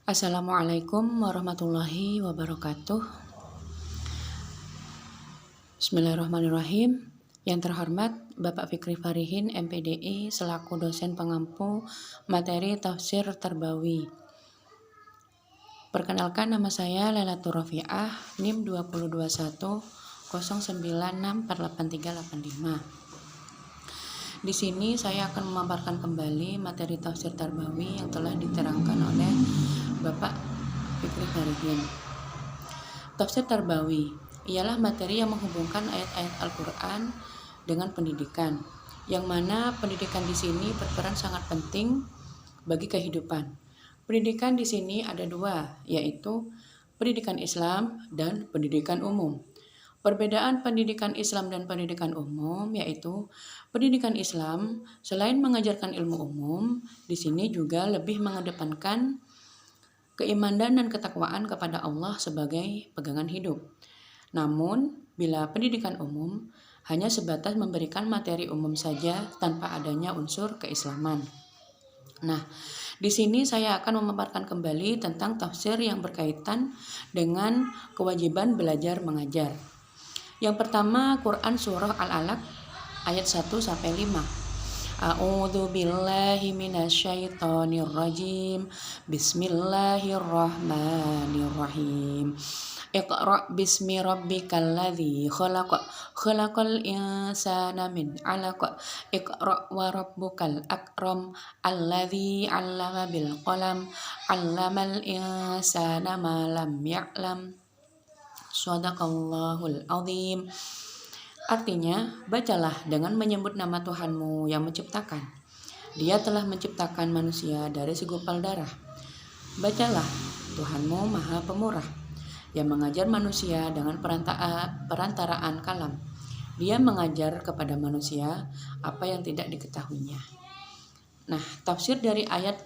Assalamualaikum warahmatullahi wabarakatuh. Bismillahirrahmanirrahim. Yang terhormat Bapak Fikri Farihin, MPDI, selaku dosen pengampu materi tafsir Tarbawi. Perkenalkan, nama saya Lailatul Rafiah, NIM 202109648385. Di sini saya akan memaparkan kembali materi tafsir Tarbawi yang telah diterangkan oleh Bapak Fikri Farihin. Tafsir Tarbawi ialah materi yang menghubungkan ayat-ayat Al-Quran dengan pendidikan, yang mana pendidikan di sini berperan sangat penting bagi kehidupan. Pendidikan di sini ada dua, yaitu pendidikan Islam dan pendidikan umum. Perbedaan pendidikan Islam dan pendidikan umum yaitu pendidikan Islam selain mengajarkan ilmu umum, di sini juga lebih mengedepankan keimanan dan ketakwaan kepada Allah sebagai pegangan hidup. Namun, bila pendidikan umum hanya sebatas memberikan materi umum saja tanpa adanya unsur keislaman. Nah, di sini saya akan memaparkan kembali tentang tafsir yang berkaitan dengan kewajiban belajar mengajar. Yang pertama, Quran Surah Al-Alaq ayat 1-5. A'udzu billahi minasyaitonir rajim. Bismillahirrahmanirrahim. Iqra bismi rabbikal ladzi khalaq. Khalaqal insana min 'alaq. Iqra wa rabbukal akram. Alladzi 'allama bil qalam. 'Allamal insana ma lam ya'lam. Shadaqallahul azim. Artinya, bacalah dengan menyebut nama Tuhanmu yang menciptakan. Dia telah menciptakan manusia dari segumpal darah. Bacalah, Tuhanmu Maha Pemurah, yang mengajar manusia dengan perantaraan kalam. Dia mengajar kepada manusia apa yang tidak diketahuinya. Nah, tafsir dari ayat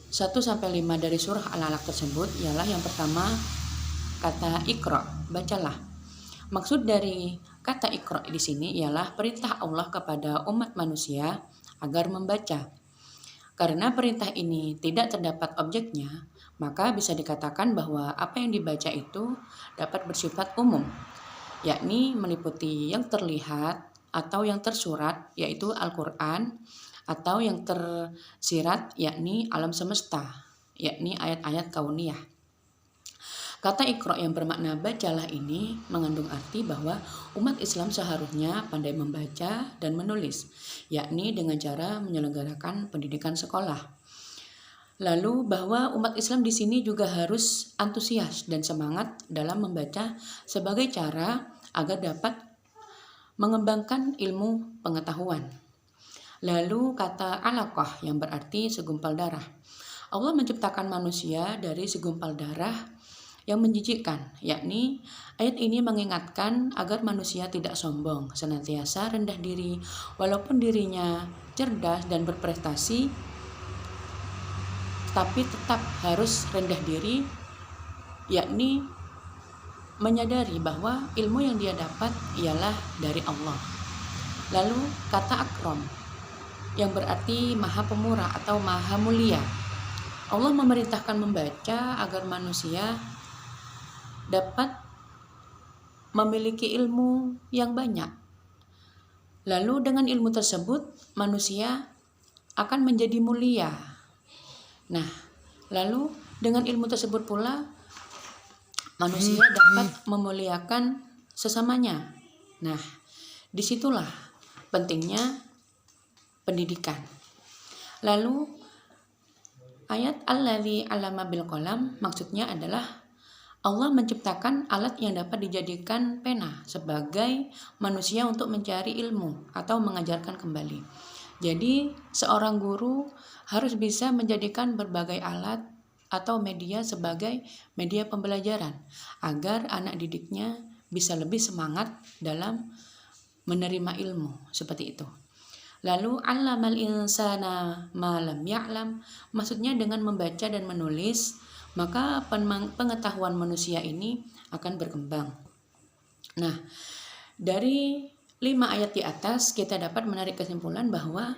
1-5 dari surah Al-Alaq tersebut ialah yang pertama, kata Iqra, bacalah. Maksud dari kata Iqra di sini ialah perintah Allah kepada umat manusia agar membaca. Karena perintah ini tidak terdapat objeknya, maka bisa dikatakan bahwa apa yang dibaca itu dapat bersifat umum, yakni meliputi yang terlihat atau yang tersurat, yaitu Al-Quran, atau yang tersirat, yakni alam semesta, yakni ayat-ayat kauniyah. Kata Iqra yang bermakna bacalah ini mengandung arti bahwa umat Islam seharusnya pandai membaca dan menulis, yakni dengan cara menyelenggarakan pendidikan sekolah. Lalu bahwa umat Islam di sini juga harus antusias dan semangat dalam membaca sebagai cara agar dapat mengembangkan ilmu pengetahuan. Lalu kata alaqah yang berarti segumpal darah. Allah menciptakan manusia dari segumpal darah yang menjijikkan, yakni ayat ini mengingatkan agar manusia tidak sombong, senantiasa rendah diri, walaupun dirinya cerdas dan berprestasi, tapi tetap harus rendah diri, yakni menyadari bahwa ilmu yang dia dapat ialah dari Allah. Lalu kata akram, yang berarti maha pemurah atau maha mulia. Allah memerintahkan membaca agar manusia dapat memiliki ilmu yang banyak. Lalu dengan ilmu tersebut manusia akan menjadi mulia. Nah, lalu dengan ilmu tersebut pula manusia dapat memuliakan sesamanya. Nah, disitulah pentingnya pendidikan. Lalu ayat alladzi 'allama bil qalam maksudnya adalah Allah menciptakan alat yang dapat dijadikan pena sebagai manusia untuk mencari ilmu atau mengajarkan kembali. Jadi, seorang guru harus bisa menjadikan berbagai alat atau media sebagai media pembelajaran agar anak didiknya bisa lebih semangat dalam menerima ilmu, seperti itu. Lalu, 'allamal insana ma lam ya'lam, maksudnya dengan membaca dan menulis maka pengetahuan manusia ini akan berkembang. Nah, dari 5 ayat di atas kita dapat menarik kesimpulan bahwa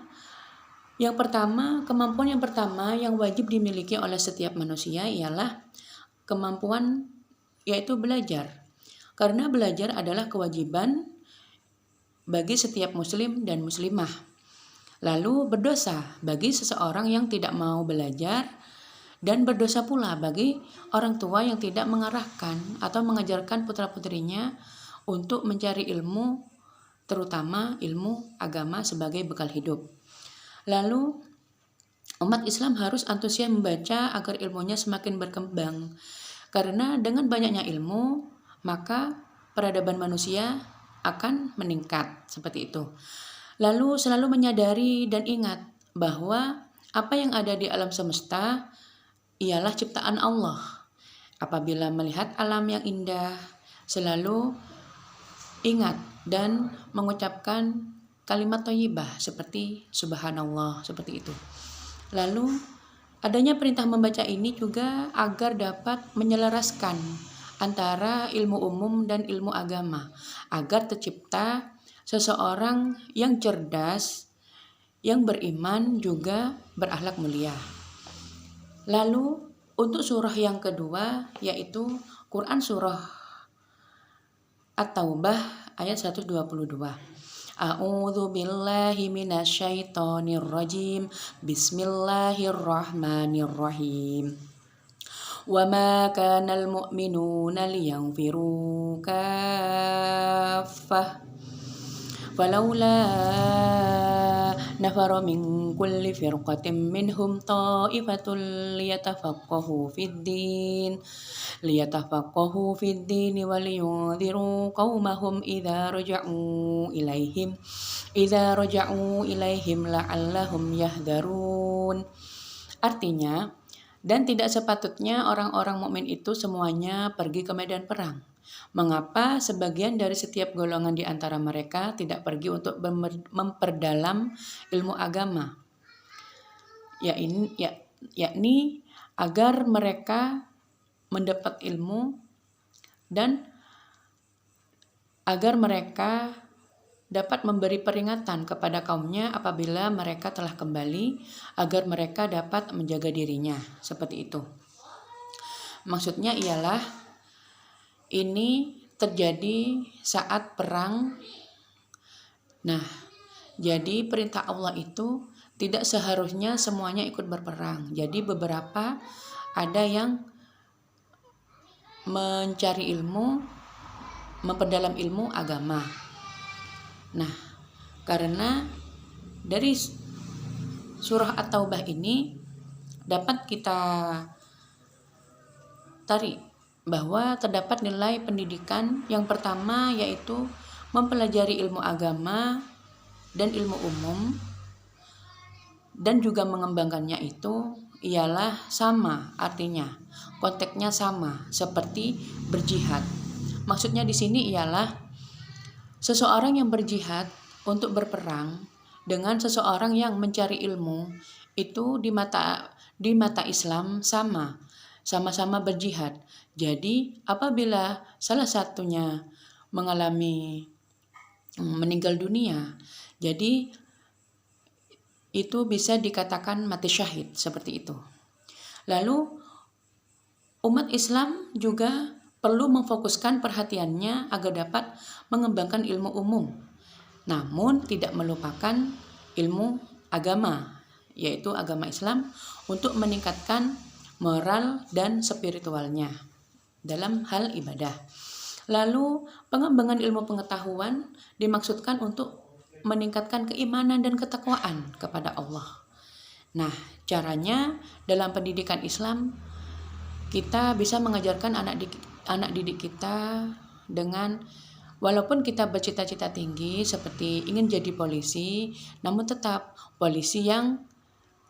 Yang pertama, kemampuan yang pertama yang wajib dimiliki oleh setiap manusia ialah kemampuan yaitu belajar. Karena belajar adalah kewajiban bagi setiap muslim dan muslimah. Lalu berdosa bagi seseorang yang tidak mau belajar, dan berdosa pula bagi orang tua yang tidak mengarahkan atau mengajarkan putra-putrinya untuk mencari ilmu, terutama ilmu agama sebagai bekal hidup. Lalu umat Islam harus antusias membaca agar ilmunya semakin berkembang. Karena dengan banyaknya ilmu, maka peradaban manusia akan meningkat seperti itu. Lalu selalu menyadari dan ingat bahwa apa yang ada di alam semesta ialah ciptaan Allah. Apabila melihat alam yang indah, selalu ingat dan mengucapkan kalimat thayyibah seperti subhanallah, seperti itu. Lalu adanya perintah membaca ini juga agar dapat menyelaraskan antara ilmu umum dan ilmu agama, agar tercipta seseorang yang cerdas, yang beriman juga berakhlak mulia. Lalu untuk surah yang kedua yaitu Quran surah At-Taubah ayat 122. A'udzu billahi minasyaitonir rajim. Bismillahirrahmanirrahim. Wa ma kanal mu'minuna liyanfiru kaffah. فلولا نفر من كل فرقة منهم طائفة ليتفقهوا في الدين ولينذروا قومهم إذا رجعوا إليهم لعلهم يحذرون. Artinya, dan tidak sepatutnya orang-orang mukmin itu semuanya pergi ke medan perang. Mengapa sebagian dari setiap golongan di antara mereka tidak pergi untuk memperdalam ilmu agama? Yakni agar mereka mendapat ilmu dan agar mereka dapat memberi peringatan kepada kaumnya apabila mereka telah kembali, agar mereka dapat menjaga dirinya, seperti itu. Maksudnya ialah ini terjadi saat perang. Nah, jadi perintah Allah itu tidak seharusnya semuanya ikut berperang. Jadi beberapa ada yang mencari ilmu, memperdalam ilmu agama. Nah, karena dari surah At-Taubah ini dapat kita tarik bahwa terdapat nilai pendidikan yang pertama yaitu mempelajari ilmu agama dan ilmu umum, dan juga mengembangkannya itu ialah sama, artinya konteksnya sama seperti berjihad. Maksudnya di sini ialah seseorang yang berjihad untuk berperang dengan seseorang yang mencari ilmu itu di mata Islam sama-sama berjihad. Jadi apabila salah satunya mengalami meninggal dunia, jadi itu bisa dikatakan mati syahid, seperti itu. Lalu umat Islam juga perlu memfokuskan perhatiannya agar dapat mengembangkan ilmu umum, namun tidak melupakan ilmu agama, yaitu agama Islam, untuk meningkatkan moral dan spiritualnya dalam hal ibadah. Lalu pengembangan ilmu pengetahuan dimaksudkan untuk meningkatkan keimanan dan ketakwaan kepada Allah. Nah, caranya dalam pendidikan Islam kita bisa mengajarkan anak didik kita dengan, walaupun kita bercita-cita tinggi seperti ingin jadi polisi, namun tetap polisi yang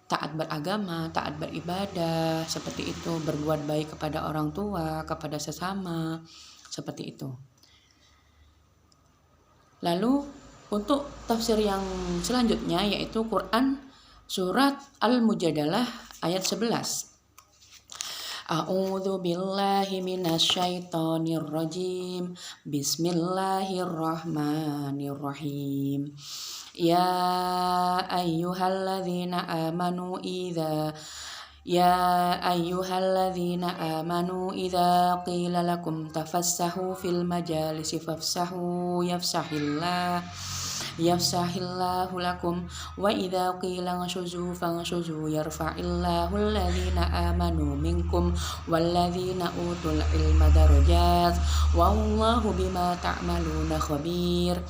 taat beragama, taat beribadah, seperti itu, berbuat baik kepada orang tua, kepada sesama, seperti itu. Lalu untuk tafsir yang selanjutnya yaitu Quran surat Al-Mujadalah ayat 11. A'udzu billahi minasyaitonir rajim. Bismillahirrahmanirrahim. Ya ayyuhalladzina amanu idza Ya ayyuhalladzina amanu idza qila lakum tafassahu fil majalisi fafsahu yafsahillahu lakum wa idza qila anshuzu fanshuzu yarfa'illahu alladzina amanu minkum walladzina utul ilma darajat wallahu bima ta'maluna khabir.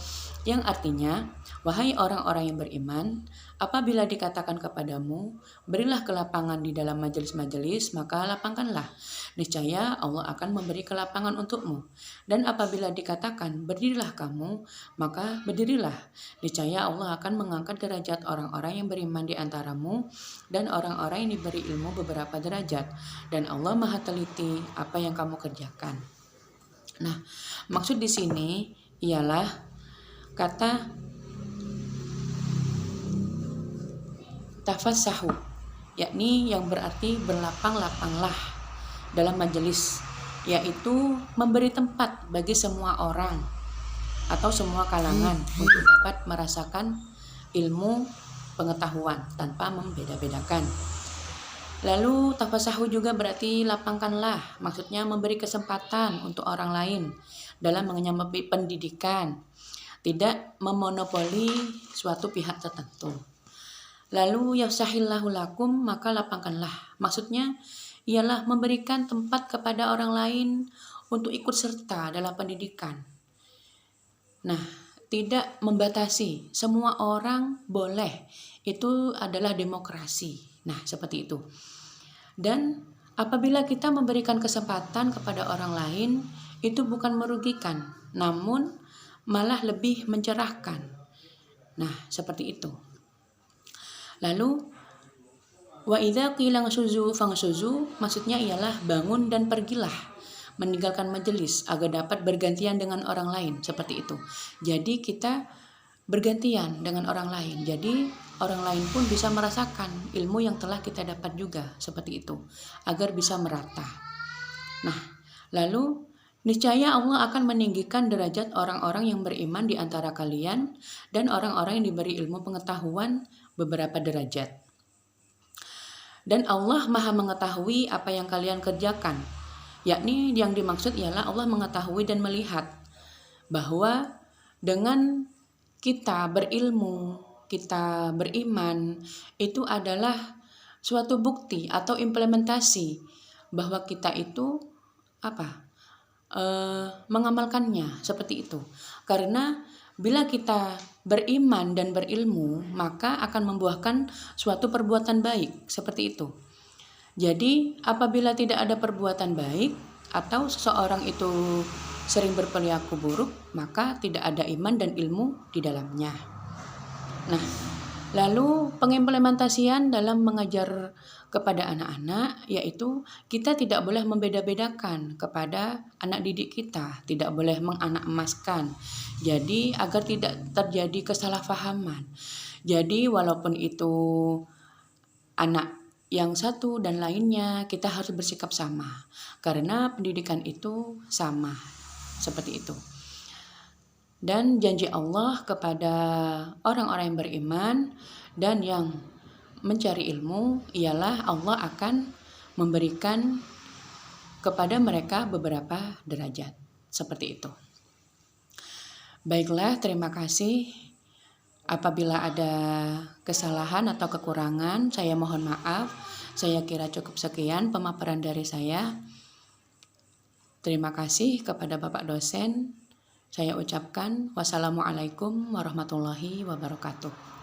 Yang artinya, wahai orang-orang yang beriman, apabila dikatakan kepadamu, berilah kelapangan di dalam majelis-majelis, maka lapangkanlah. Niscaya Allah akan memberi kelapangan untukmu. Dan apabila dikatakan, berdirilah kamu, maka berdirilah. Niscaya Allah akan mengangkat derajat orang-orang yang beriman di antaramu, dan orang-orang yang diberi ilmu beberapa derajat. Dan Allah maha teliti apa yang kamu kerjakan. Nah, maksud di sini ialah kata tafassahu, yakni yang berarti berlapang-lapanglah dalam majelis, yaitu memberi tempat bagi semua orang atau semua kalangan untuk dapat merasakan ilmu pengetahuan tanpa membeda-bedakan. Lalu tafassahu juga berarti lapangkanlah, maksudnya memberi kesempatan untuk orang lain dalam mengenyam pendidikan, tidak memonopoli suatu pihak tertentu. Lalu yafsahillahu lakum, maka lapangkanlah. Maksudnya ialah memberikan tempat kepada orang lain untuk ikut serta dalam pendidikan. Nah, tidak membatasi, semua orang boleh. Itu adalah demokrasi. Nah, seperti itu. Dan apabila kita memberikan kesempatan kepada orang lain, itu bukan merugikan, namun malah lebih mencerahkan. Nah, seperti itu. Lalu wa idza qila ngsuzu fangsuzu, maksudnya ialah bangun dan pergilah, meninggalkan majelis agar dapat bergantian dengan orang lain, seperti itu. Jadi kita bergantian dengan orang lain. Jadi orang lain pun bisa merasakan ilmu yang telah kita dapat juga, seperti itu, agar bisa merata. Nah, lalu niscaya Allah akan meninggikan derajat orang-orang yang beriman di antara kalian dan orang-orang yang diberi ilmu pengetahuan beberapa derajat. Dan Allah maha mengetahui apa yang kalian kerjakan, yakni yang dimaksud ialah Allah mengetahui dan melihat bahwa dengan kita berilmu, kita beriman, itu adalah suatu bukti atau implementasi bahwa kita itu mengamalkannya, seperti itu. Karena bila kita beriman dan berilmu, maka akan membuahkan suatu perbuatan baik, seperti itu. Jadi apabila tidak ada perbuatan baik atau seseorang itu sering berperilaku buruk, maka tidak ada iman dan ilmu di dalamnya. Nah, lalu pengimplementasian dalam mengajar kepada anak-anak, yaitu kita tidak boleh membeda-bedakan kepada anak didik kita, tidak boleh menganak emaskan. Jadi agar tidak terjadi kesalahpahaman. Jadi walaupun itu anak yang satu dan lainnya, kita harus bersikap sama, karena pendidikan itu sama, seperti itu. Dan janji Allah kepada orang-orang yang beriman dan yang mencari ilmu ialah Allah akan memberikan kepada mereka beberapa derajat, seperti itu. Baiklah, terima kasih. Apabila ada kesalahan atau kekurangan, saya mohon maaf. Saya kira cukup sekian pemaparan dari saya. Terima kasih kepada Bapak dosen. Saya ucapkan wassalamualaikum warahmatullahi wabarakatuh.